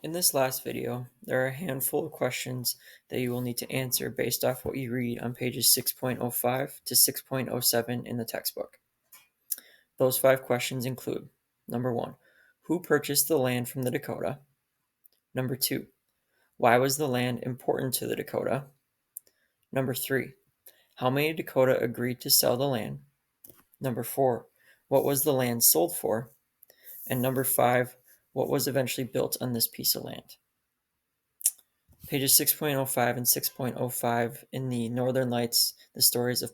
In this last video, there are a handful of questions that you will need to answer based off what you read on pages 6.05 to 6.07 in the textbook. Those 5 questions include: number 1, who purchased the land from the Dakota? Number 2, why was the land important to the Dakota? Number 3, how many Dakota agreed to sell the land? Number 4, what was the land sold for? And number 5, what was eventually built on this piece of land? Pages 6.05 and 6.05 in the Northern Lights, the Stories of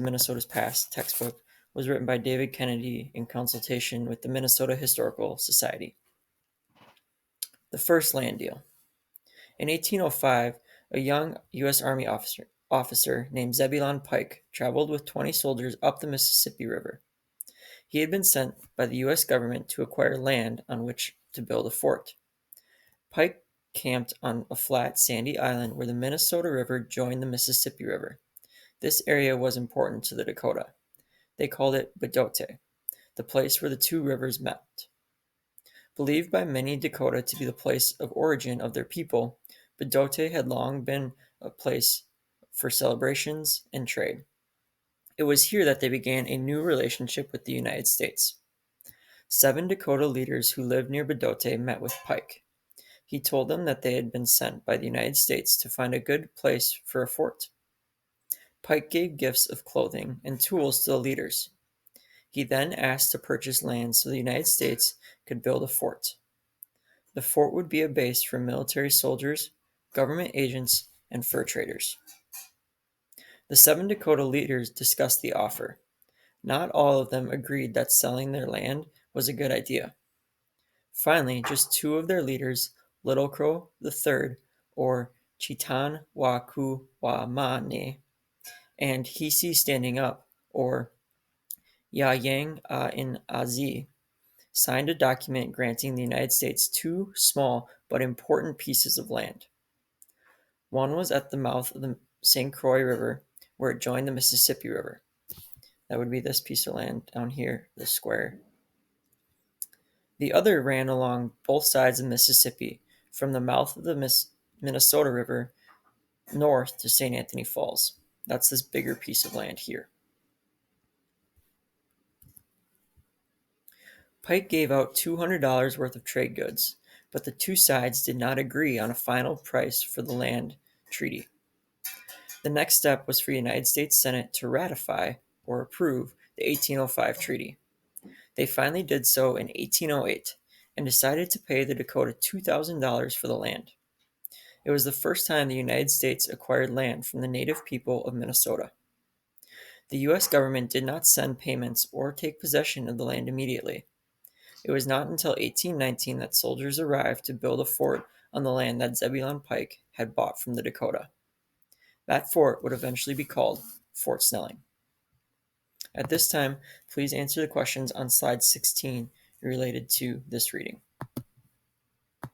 Minnesota's Past textbook was written by David Kennedy in consultation with the Minnesota Historical Society. The first land deal. In 1805, a young U.S. Army officer named Zebulon Pike traveled with 20 soldiers up the Mississippi River. He had been sent by the U.S. government to acquire land on which to build a fort. Pike camped on a flat, sandy island where the Minnesota River joined the Mississippi River. This area was important to the Dakota. They called it Bedote, the place where the two rivers met. Believed by many Dakota to be the place of origin of their people, Bedote had long been a place for celebrations and trade. It was here that they began a new relationship with the United States. 7 Dakota leaders who lived near Bedote met with Pike. He told them that they had been sent by the United States to find a good place for a fort. Pike gave gifts of clothing and tools to the leaders. He then asked to purchase land so the United States could build a fort. The fort would be a base for military soldiers, government agents, and fur traders. The 7 Dakota leaders discussed the offer. Not all of them agreed that selling their land was a good idea. Finally, just 2 of their leaders, Little Crow III, or Chitanwakuwamane, and Hisi Standing Up, or Yayang in Azi, signed a document granting the United States 2 small but important pieces of land. One was at the mouth of the St. Croix River, where it joined the Mississippi River. That would be this piece of land down here, this square. The other ran along both sides of Mississippi, from the mouth of the Minnesota River north to St. Anthony Falls. That's this bigger piece of land here. Pike gave out $200 worth of trade goods, but the 2 sides did not agree on a final price for the land treaty. The next step was for the United States Senate to ratify or approve the 1805 treaty. They finally did so in 1808 and decided to pay the Dakota $2,000 for the land. It was the first time the United States acquired land from the native people of Minnesota. The U.S. government did not send payments or take possession of the land immediately. It was not until 1819 that soldiers arrived to build a fort on the land that Zebulon Pike had bought from the Dakota. That fort would eventually be called Fort Snelling. At this time, please answer the questions on slide 16 related to this reading.